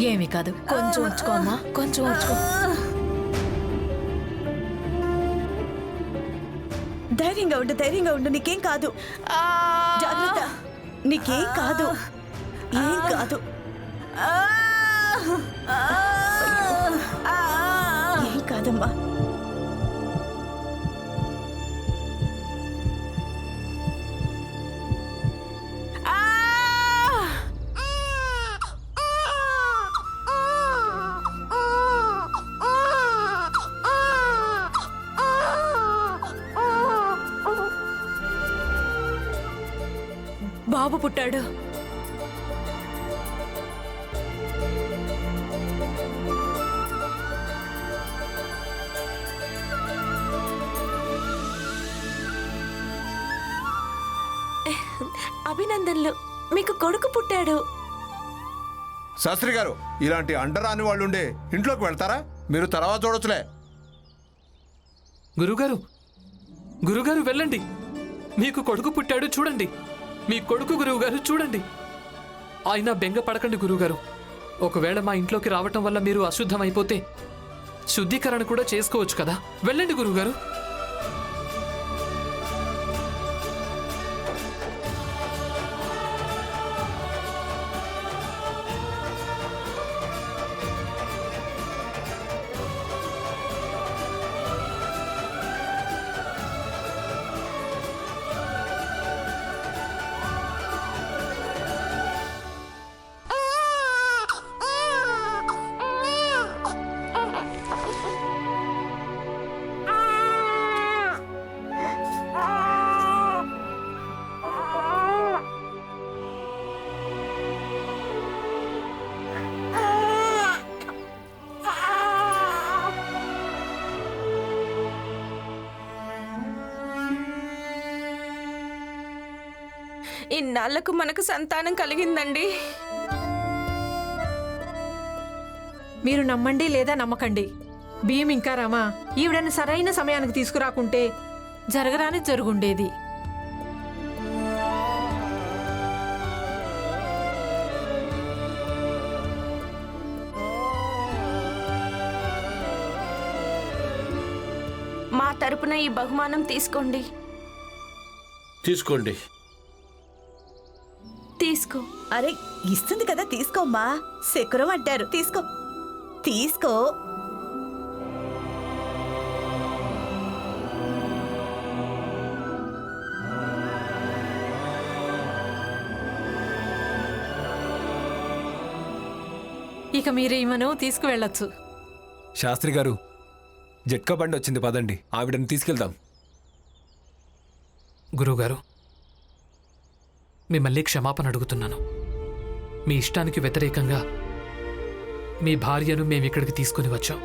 ఏమి కాదు, కొంచెం ఉంచుకో అమ్మా, కొంచెం ఉంచుకో. ధైర్యంగా ఉండు, నీకేం కాదు. జాగ్రత్త, నీకేం కాదు, ఏం కాదు, ఏం కాదమ్మా. బాబు పుట్టాడు. అభినందనలు, మీకు కొడుకు పుట్టాడు. శాస్త్రి గారు, ఇలాంటి అండరాని వాళ్ళుండే ఇంట్లోకి వెళ్తారా? మీరు తర్వాత చూడొచ్చులే. గురుగారు వెళ్ళండి. మీకు కొడుకు పుట్టాడు, చూడండి. మీ కొడుకు గురువుగారు, చూడండి. ఆయన బెంగ పడకండి గురువుగారు. ఒకవేళ మా ఇంట్లోకి రావటం వల్ల మీరు అశుద్ధమైపోతే శుద్ధీకరణ కూడా చేసుకోవచ్చు కదా. వెళ్ళండి గురువుగారు. ఇన్నాళ్లకు మనకు సంతానం కలిగిందండి. మీరు నమ్మండి లేదా నమ్మకండి, భీమ్ ఇంకా రామా ఈవిడని సరైన సమయానికి తీసుకురాకుంటే జరగరాని జరుగుండేది. మా తరపున ఈ బహుమానం తీసుకోండి. తీసుకోండి. తీసుకో. అరే, ఇస్తుంది కదా, తీసుకోమ్మా. శకురం అంటారు, తీసుకో తీసుకో. ఇక మీరు ఈమెను తీసుకువెళ్ళొచ్చు. శాస్త్రి గారు, జట్కా బండి వచ్చింది, పదండి, ఆవిడని తీసుకెళ్దాం. గురువుగారు, మిమ్మల్ని క్షమాపణ అడుగుతున్నాను. మీ ఇష్టానికి వ్యతిరేకంగా మీ భార్యను మేమిక్కడికి తీసుకుని వచ్చాం.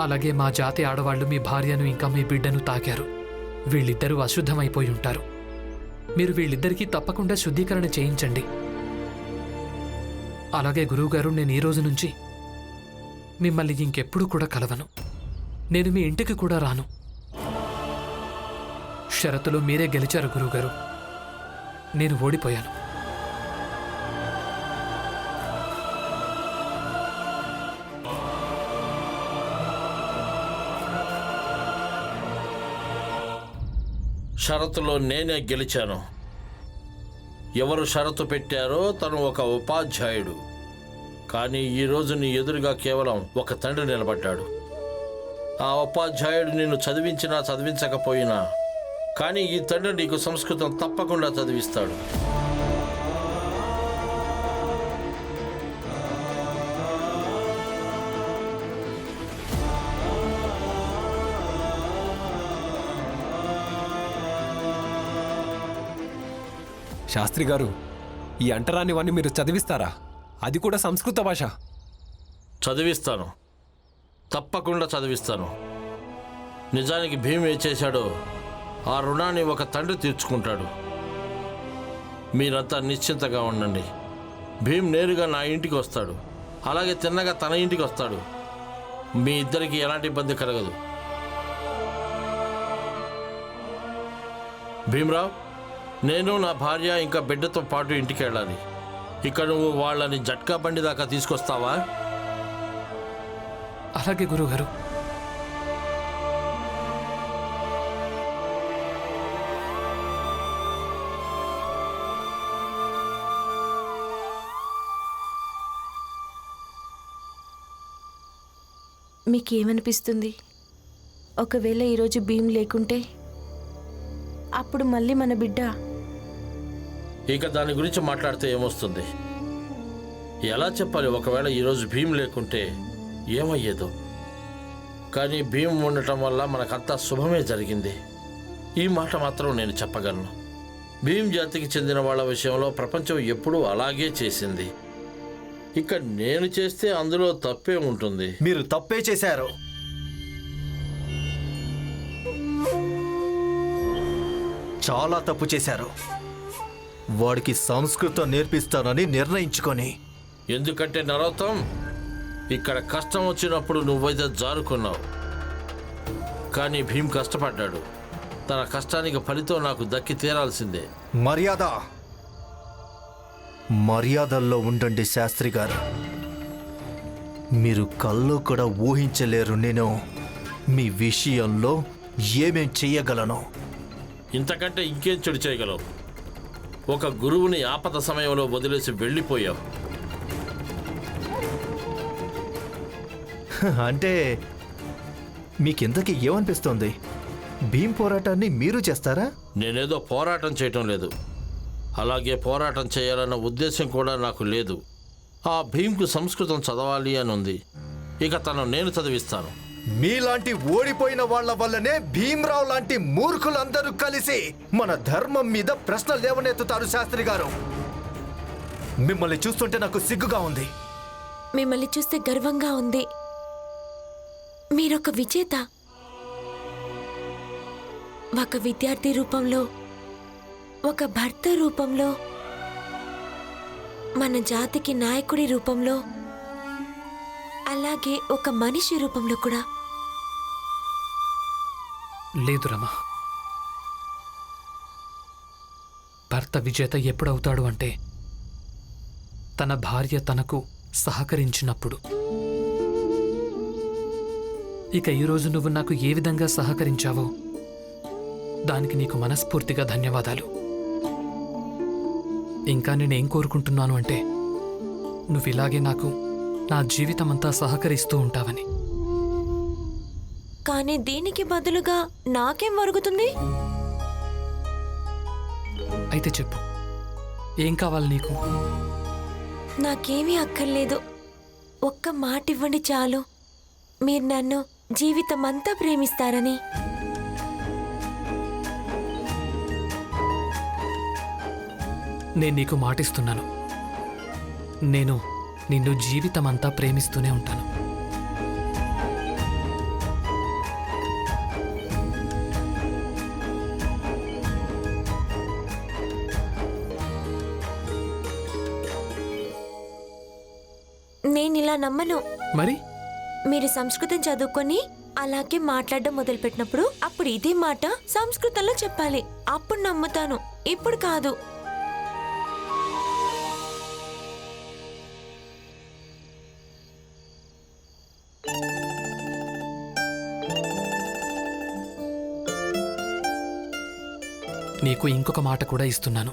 అలాగే మా జాతి ఆడవాళ్లు మీ భార్యను ఇంకా మీ బిడ్డను తాకారు. వీళ్ళిద్దరూ అశుద్ధమైపోయి ఉంటారు. మీరు వీళ్ళిద్దరికీ తప్పకుండా శుద్ధీకరణ చేయించండి. అలాగే గురువుగారు, నేను ఈ రోజు నుంచి మిమ్మల్ని ఇంకెప్పుడు కూడా కలవను. నేను మీ ఇంటికి కూడా రాను. షరతులో మీరే గెలిచారు గురువుగారు, నేను ఓడిపోయాను. షరతులో నేనే గెలిచాను. ఎవరు షరతు పెట్టారో తను ఒక ఉపాధ్యాయుడు. కానీ ఈరోజు నీ ఎదురుగా కేవలం ఒక తండ్రి నిలబడ్డాడు. ఆ ఉపాధ్యాయుడు నిన్ను చదివించినా చదివించకపోయినా కానీ ఈ తండ్రి నీకు సంస్కృతం తప్పకుండా చదివిస్తాడు. శాస్త్రి గారు, ఈ అంటరానివన్నీ మీరు చదివిస్తారా? అది కూడా సంస్కృత భాష. చదివిస్తాను, తప్పకుండా చదివిస్తాను. నిజానికి భీమ్ ఏం చేశాడో ఆ రుణాన్ని ఒక తండ్రి తీర్చుకుంటాడు. మీరంతా నిశ్చింతగా ఉండండి. భీమ్ నేరుగా నా ఇంటికి వస్తాడు, అలాగే తిన్నగా తన ఇంటికి వస్తాడు. మీ ఇద్దరికి ఎలాంటి ఇబ్బంది కలగదు. భీమ్రావ్, నేను నా భార్య ఇంకా బిడ్డతో పాటు ఇంటికి వెళ్ళాలి. ఇక నువ్వు వాళ్ళని జట్కా బండి దాకా తీసుకొస్తావా? అలాగే గురుగారు. మీకేమనిపిస్తుంది? ఒకవేళ ఈరోజు భీమ్ లేకుంటే అప్పుడు మళ్ళీ మన బిడ్డ ఇక దాని గురించి మాట్లాడితే ఏమొస్తుంది? ఎలా చెప్పాలి? ఒకవేళ ఈరోజు భీమ్ లేకుంటే ఏమయ్యేదో. కానీ భీమ్ ఉండటం వల్ల మనకంతా శుభమే జరిగింది. ఈ మాట మాత్రం నేను చెప్పగలను. భీమ్ జాతికి చెందిన వాళ్ళ విషయంలో ప్రపంచం ఎప్పుడూ అలాగే చేసింది. ఇక నేను చేస్తే అందులో తప్పే ఉంటుంది. మీరు తప్పే చేశారు. చాలా తప్పు చేశారు. వాడికి సంస్కృతం నేర్పిస్తానని నిర్ణయించుకొని. ఎందుకంటే నరోత్తం, ఇక్కడ కష్టం వచ్చినప్పుడు నువ్వైతే జారుకున్నావు. కానీ భీమ్ కష్టపడ్డాడు. తన కష్టానికి ఫలితం నాకు దక్కి తీరాల్సిందే. మర్యాదల్లో ఉండండి శాస్త్రి గారు. మీరు కల్లో కూడా ఊహించలేరు నేను మీ విషయంలో ఏమేం చెయ్యగలను. ఇంతకంటే ఇంకేం చెడు చేయగలవు? ఒక గురువుని ఆపద సమయంలో వదిలేసి వెళ్ళిపోయావు. అంటే మీకింతకీ ఏమనిపిస్తోంది? భీమ్ పోరాటాన్ని మీరు చేస్తారా? నేనేదో పోరాటం చేయటం లేదు. అలాగే పోరాటం చేయాలన్న ఉద్దేశం కూడా నాకు లేదు. ఆ భీమ్కు సంస్కృతం చదవాలి అని ఉంది. ఇక తను నేను చదివిస్తాను. మీలాంటి ఓడిపోయిన వాళ్ళ వల్లనే భీమ్రావు లాంటి మూర్ఖులందరూ కలిసి మన ధర్మం మీద ప్రశ్నలు లేవనెత్తుతారు శాస్త్రి గారు. మిమ్మల్ని చూస్తుంటే నాకు సిగ్గుగా ఉంది. మిమ్మల్ని చూస్తే గర్వంగా ఉంది. మీరొక విజేత. ఒక విద్యార్థి రూపంలో, ఒక భర్త రూపంలో, మన జాతికి నాయకుడి రూపంలో, అలాగే ఒక మనిషి రూపంలో కూడా. లేదు రమా, భర్త విజేత ఎప్పుడవుతాడు అంటే తన భార్య తనకు సహకరించినప్పుడు. ఇక ఈరోజు నువ్వు నాకు ఏ విధంగా సహకరించావో దానికి నీకు మనస్ఫూర్తిగా ధన్యవాదాలు. ఇంకా నేనేం కోరుకుంటున్నాను అంటే నువ్వు ఇలాగే నాకు నా జీవితమంతా సహకరిస్తూ ఉంటావని. కానీ దీనికి బదులుగా నాకేం వరుగుతుంది? అయితే చెప్పు, ఏం కావాలి నీకు? నాకేమీ అక్కర్లేదు. ఒక్క మాట ఇవ్వండి చాలు. మీరు నన్ను జీవితమంతా ప్రేమిస్తారని. నేను నీకు మాటిస్తున్నాను, నేను నిన్ను జీవితమంతా ప్రేమిస్తూనే ఉంటాను. నేనిలా నమ్మను. మరి మీరు సంస్కృతం చదువుకొని అలాగే మాట్లాడడం మొదలుపెట్టినప్పుడు అప్పుడు ఇదే మాట సంస్కృతంలో చెప్పాలి. అప్పుడు నమ్ముతాను, ఇప్పుడు కాదు. నీకు ఇంకొక మాట కూడా ఇస్తున్నాను.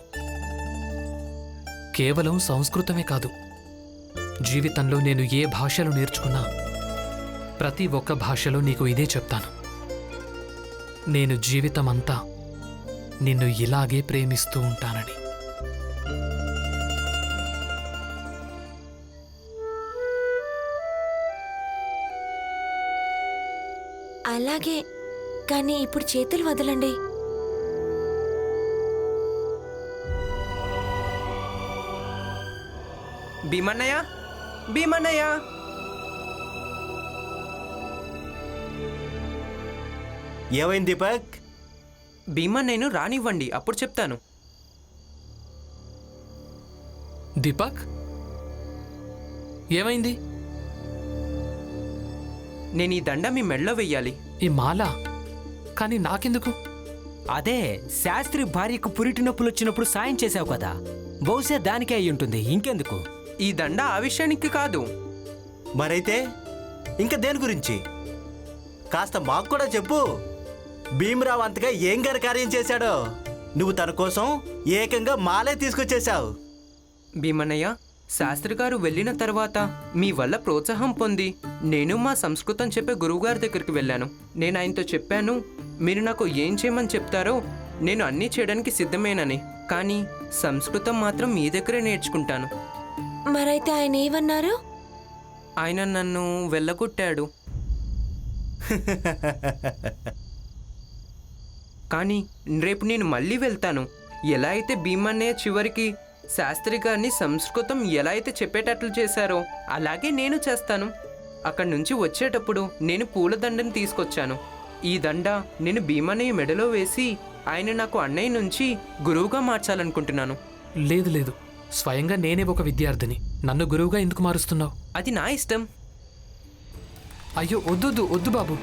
కేవలం సంస్కృతమే కాదు, జీవితంలో నేను ఏ భాషలు నేర్చుకున్నా ప్రతి ఒక్క భాషలో నీకు ఇదే చెప్తాను. నేను జీవితమంతా నిన్ను ఇలాగే ప్రేమిస్తూ ఉంటానని. అలాగే, కానీ ఇప్పుడు చేతులు వదలండి. భీమన్నయ్య, భీమన్నయ్య, ఏమైంది దీపక్? భీమన్నయ్యను రానివ్వండి, అప్పుడు చెప్తాను. దీపక్, ఏమైంది? నేను ఈ దండ మీ మెడలో వెయ్యాలి. ఈ మాల? కానీ నాకెందుకు? అదే శాస్త్రి భార్యకు పురిటి నొప్పులు వచ్చినప్పుడు సాయం చేశావు కదా, బహుశా దానికే అయి ఉంటుంది, ఇంకెందుకు? ఈ దండ ఆ విషయానికి కాదు. మరైతే ఇంకా దేని గురించి కాస్త మాకు కూడా చెప్పు. భీమరావు అంతగా ఏం కార్యం చేశాడో నువ్వు తన కోసం ఏకంగా మాలే తీసుకొచ్చేశావు. భీమన్నయ్య, శాస్త్రి గారు వెళ్ళిన తర్వాత మీ వల్ల ప్రోత్సాహం పొంది నేను మా సంస్కృతం చెప్పే గురువుగారి దగ్గరికి వెళ్ళాను. నేను ఆయనతో చెప్పాను, మీరు నాకు ఏం చేయమని చెప్తారో నేను అన్నీ చేయడానికి సిద్ధమేనని. కానీ సంస్కృతం మాత్రం మీ దగ్గరే నేర్చుకుంటాను. మరైతే ఆయన ఏమన్నారు? ఆయన నన్ను వెళ్ళగొట్టాడు. కానీ రేపు నేను మళ్ళీ వెళ్తాను. ఎలా అయితే భీమన్నయ్య చివరికి శాస్త్రి గారిని సంస్కృతం ఎలా అయితే చెప్పేటట్లు చేశారో అలాగే నేను చేస్తాను. అక్కడి నుంచి వచ్చేటప్పుడు నేను పూలదండను తీసుకొచ్చాను. ఈ దండ నేను భీమన్నయ్య మెడలో వేసి ఆయన నాకు అన్నయ్య నుంచి గురువుగా మార్చాలనుకుంటున్నాను. లేదు లేదు, స్వయంగా నేనే ఒక విద్యార్థిని, నన్ను గురువుగా ఎందుకు మారుస్తున్నావు? అది నా ఇష్టం. అయ్యో వద్దు వద్దు బాబు.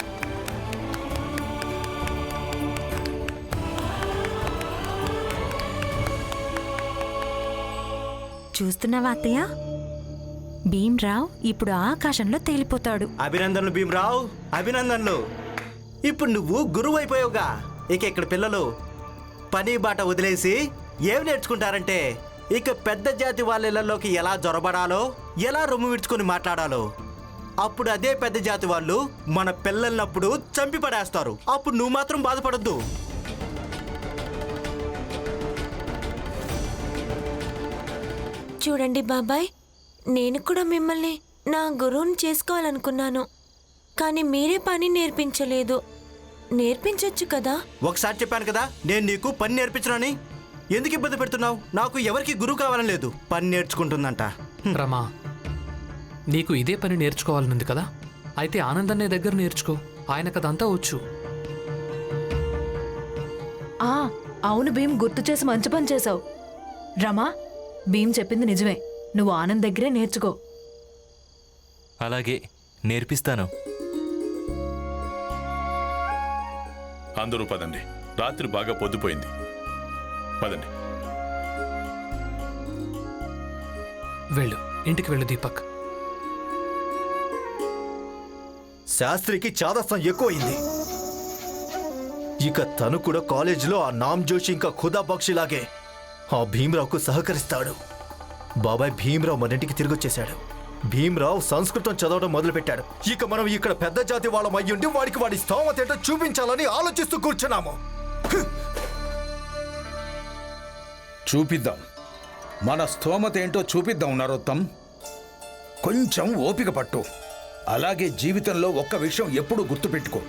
చూస్తున్నావా అత్తయ్య, భీమ్రావ్ ఇప్పుడు ఆకాశంలో తేలిపోతాడు. అభినందనలు భీమరావు, అభినందనలు. ఇప్పుడు నువ్వు గురువు అయిపోయావుగా. ఇక ఇక్కడ పిల్లలు పని బాట వదిలేసి ఏమి నేర్చుకుంటారంటే ఇక పెద్ద జాతి వాళ్ళ ఇళ్లలోకి ఎలా జొరబడాలో, ఎలా రొమ్ము విడుచుకొని మాట్లాడాలో. అప్పుడు అదే పెద్ద జాతి వాళ్ళు మన పిల్లలనప్పుడు చంపి పడేస్తారు. అప్పుడు నువ్వు మాత్రం బాధపడొద్దు. చూడండి బాబాయ్, నేను కూడా మిమ్మల్ని నా గురువుని చేసుకోవాలనుకున్నాను. కానీ మీరే పని నేర్పించలేదు. నేర్పించొచ్చు కదా. ఒకసారి చెప్పాను కదా నేను నీకు పని నేర్పించనని. ఎందుకు ఇబ్బంది పెడుతున్నావు? నాకు ఎవరికి గురువు కావాలని లేదు. పని నేర్చుకుంటుందంట. రమా, నీకు ఇదే పని నేర్చుకోవాలనుంది కదా, అయితే ఆనందన్నయ్య దగ్గర నేర్చుకో. ఆయనకదంతా వచ్చు. అవును భీమ్, గుర్తు చేసి మంచి పని చేసావు. రమా, భీమ్ చెప్పింది నిజమే, నువ్వు ఆనంద్ దగ్గరే నేర్చుకో. అలాగే నేర్పిస్తాను. అందరూ పదండి, రాత్రి బాగా పొద్దుపోయింది. పదండి. వెళ్ళు, ఇంటికి వెళ్ళు దీపక్. శాస్త్రికి చాదస్తం ఎక్కువైంది. ఇక తను కూడా కాలేజీలో ఆ నామ్ జోషి ఇంకా ఖుదా బక్షిలాగే ఆ భీమరావుకు సహకరిస్తాడు. బాబాయ్ భీమరావు మన ఇంటికి తిరిగొచ్చేశాడు. భీమరావు సంస్కృతం చదవడం మొదలుపెట్టాడు. ఇక మనం ఇక్కడ పెద్ద జాతి వాళ్ళం అయ్యుండి వాడికి వాడి స్థోమత ఏంటో చూపించాలని ఆలోచిస్తూ కూర్చున్నాము. చూపిద్దాం, మన స్థోమత ఏంటో చూపిద్దాం నరోత్తం. కొంచెం ఓపిక పట్టు. అలాగే జీవితంలో ఒక్క విషయం ఎప్పుడూ గుర్తుపెట్టుకో,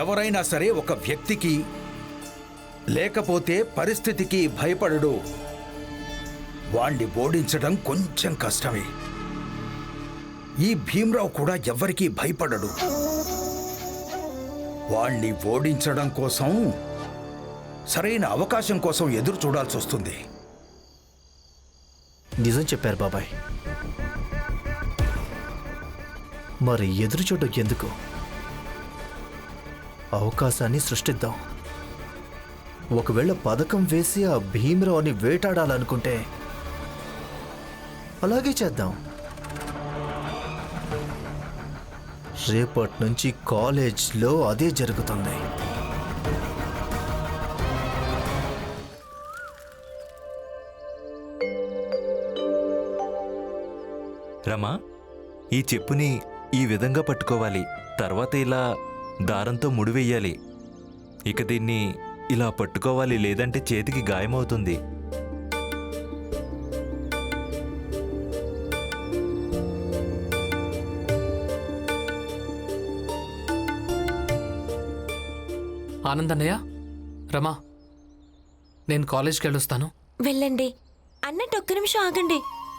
ఎవరైనా సరే ఒక వ్యక్తికి లేకపోతే పరిస్థితికి భయపడడు. వాణ్ణి ఓడించడం కొంచెం కష్టమే. ఈ భీమరావు కూడా ఎవ్వరికీ భయపడడు. వాణ్ణి ఓడించడం కోసం సరైన అవకాశం కోసం ఎదురు చూడాల్సి వస్తుంది. నిజం చెప్పారు బాబాయ్. మరి ఎదురు చూడడం ఎందుకు? అవకాశాన్ని సృష్టిద్దాం. ఒకవేళ పథకం వేసి ఆ భీమరావుని వేటాడాలనుకుంటే అలాగే చేద్దాం. రేపటి నుంచి కాలేజ్లో అదే జరుగుతుంది. రమా, ఈ చెప్పుని ఈ విధంగా పట్టుకోవాలి. తర్వాత ఇలా దారంతో ముడివెయ్యాలి. ఇక దీన్ని ఇలా పట్టుకోవాలి, లేదంటే చేతికి గాయమవుతుంది. ఆనందన్నయ్య, రమా, నేను కాలేజ్కి వెళ్ళొస్తాను. వెళ్ళండి. అన్నట్టు ఒక్క నిమిషం ఆగండి.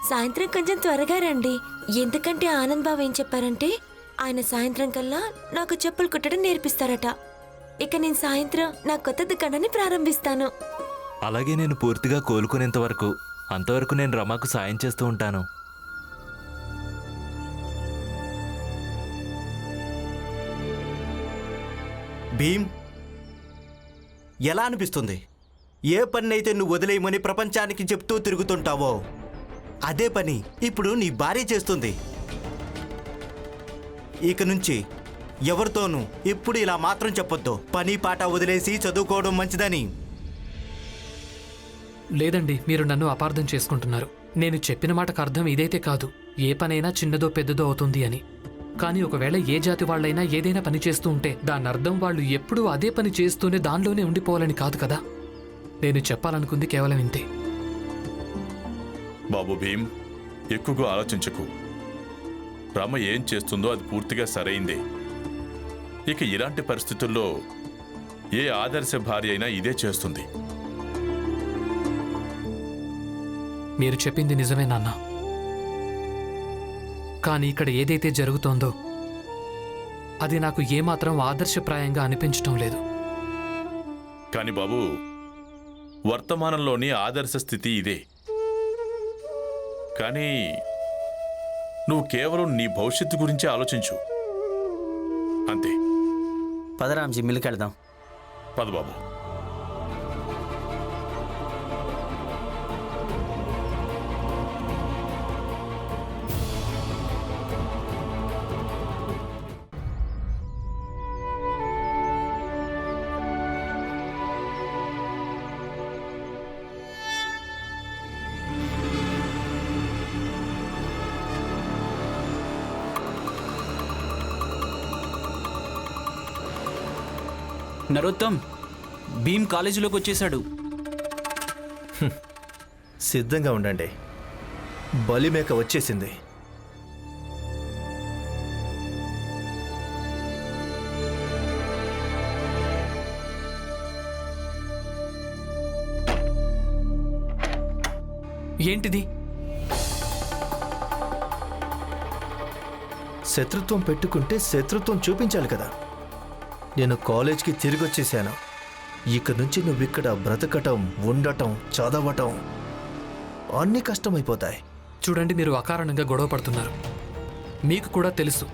సాయంత్రం కొంచెం త్వరగా రండి. ఎందుకంటే ఆనంద్ బాబు ఏం చెప్పారంటే ఆయన సాయంత్రం కల్లా నాకు చెప్పులు కుట్టడం నేర్పిస్తారట. ఇక నేను సాయంత్రం నా కొత్త దుకాణాన్ని ప్రారంభిస్తాను. అలాగే నేను పూర్తిగా కోలుకునేంత వరకు, అంతవరకు నేను రమాకు సాయం చేస్తూ ఉంటాను. భీమ్, ఎలా అనిపిస్తుంది? ఏ పన్నైతే నువ్వు వదిలేయమని ప్రపంచానికి చెప్తూ తిరుగుతుంటావో అదే పని ఇప్పుడు నీ భార్య చేస్తుంది. ఇక నుంచి ఎవరితోనూ ఇప్పుడు ఇలా మాత్రం చెప్పొద్దు. పని పాట వదిలేసి చదువుకోవడం మంచిదని. లేదండి, మీరు నన్ను అపార్థం చేసుకుంటున్నారు. నేను చెప్పిన మాటకు అర్థం ఇదైతే కాదు, ఏ పనైనా చిన్నదో పెద్దదో అవుతుంది అని. కానీ ఒకవేళ ఏ జాతి వాళ్ళైనా ఏదైనా పని చేస్తూ ఉంటే దాని అర్థం వాళ్ళు ఎప్పుడూ అదే పని చేస్తూనే దానిలోనే ఉండిపోవాలని కాదు కదా. నేను చెప్పాలనుకుంది కేవలం ఇంతే. బాబు భీమ్, ఎక్కువగా ఆలోచించకు. రమ ఏం చేస్తుందో అది పూర్తిగా సరైందే. ఇక ఇలాంటి పరిస్థితుల్లో ఏ ఆదర్శ భార్య అయినా ఇదే చేస్తుంది. మీరు చెప్పింది నిజమే నాన్న. కానీ ఇక్కడ ఏదైతే జరుగుతోందో అది నాకు ఏమాత్రం ఆదర్శప్రాయంగా అనిపించటం లేదు. కాని బాబు, వర్తమానంలోని ఆదర్శ స్థితి ఇదే. కానీ నువ్వు కేవలం నీ భవిష్యత్తు గురించి ఆలోచించు అంతే. పదరాంజీ మిల్లుకెళ్దాం. పద బాబు. నరోత్తం, భీమ్ కాలేజీలోకి వచ్చేశాడు. సిద్ధంగా ఉండండి, బలిమేక వచ్చేసింది. ఏంటిది? శత్రుత్వం పెట్టుకుంటే శత్రుత్వం చూపించాలి కదా. నేను కాలేజ్కి తిరిగి వచ్చేసాను. ఇక నుంచి నువ్వు ఇక్కడ బ్రతకటం, ఉండటం, చదవటం అన్నీ కష్టమైపోతాయి. చూడండి, మీరు అకారణంగా గొడవ పడుతున్నారు. మీకు కూడా తెలుసు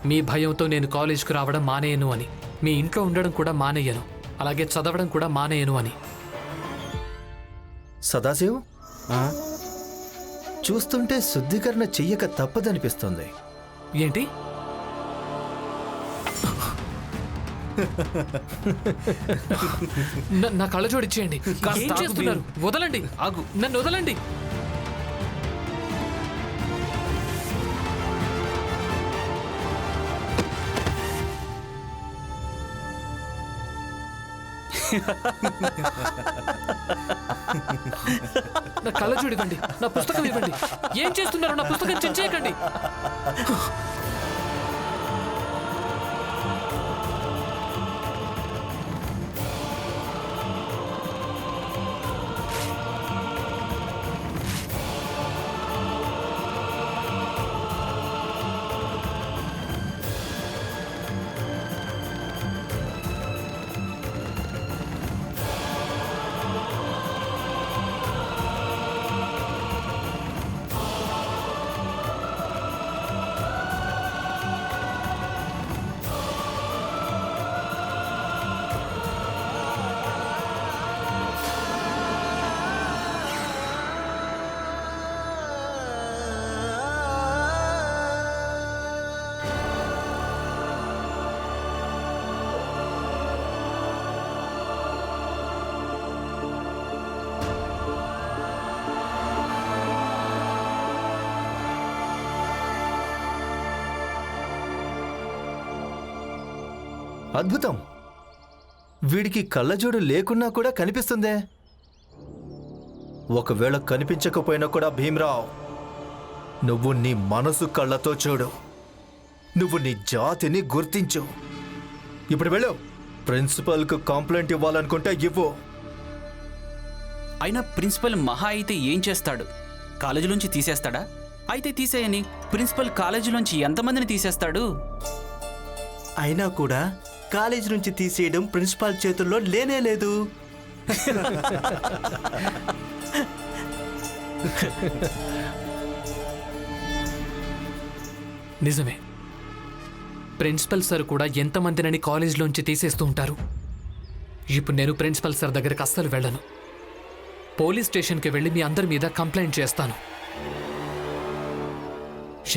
మీ భయంతో నేను కాలేజ్కి రావడం మానేయను అని, మీ ఇంట్లో ఉండడం కూడా మానేయను, అలాగే చదవడం కూడా మానేయను అని. సదాశివ్, చూస్తుంటే శుద్ధీకరణ చెయ్యక తప్పదనిపిస్తుంది. ఏంటి? నా కళ్ళ జోడిచ్చేయండి. ఏం చేస్తున్నారు? వదలండి, ఆగు, నన్ను వదలండి. నా కళ్ళ చూడివ్వండి, నా పుస్తకం ఇవ్వండి. ఏం చేస్తున్నారు? నా పుస్తకం చించేయకండి. అద్భుతం, వీడికి కళ్ళజోడు లేకున్నా కూడా కనిపిస్తుందే. ఒకవేళ కనిపించకపోయినా కూడా భీమ్రావ్, నువ్వు నీ మనసు కళ్ళతో చూడు. నువ్వు నీ జాతిని గుర్తించు. ఇప్పుడు వెళ్ళు. ప్రిన్సిపల్కు కంప్లైంట్ ఇవ్వాలనుకుంటే ఇవ్వు. అయినా ప్రిన్సిపల్ మహా అయితే ఏం చేస్తాడు? కాలేజీలోంచి తీసేస్తాడా? అయితే తీసేయని. ప్రిన్సిపల్ కాలేజీలోంచి ఎంతమందిని తీసేస్తాడు? అయినా కూడా కాలేజీ నుంచి తీసేయడం ప్రిన్సిపాల్ చేతుల్లో లేనే లేదు. నిజమే, ప్రిన్సిపల్ సార్ కూడా ఎంతమందినని కాలేజీలోంచి తీసేస్తూ ఉంటారు. ఇప్పుడు నేను ప్రిన్సిపల్ సార్ దగ్గరికి అస్సలు వెళ్ళను. పోలీస్ స్టేషన్కి వెళ్ళి మీ అందరి మీద కంప్లైంట్ చేస్తాను.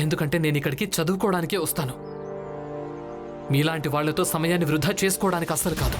ఎందుకంటే నేను ఇక్కడికి చదువుకోవడానికే వస్తాను. మీలాంటి వాళ్లతో సమయాన్ని వృధా చేసుకోవడానికి అస్సలు కాదు.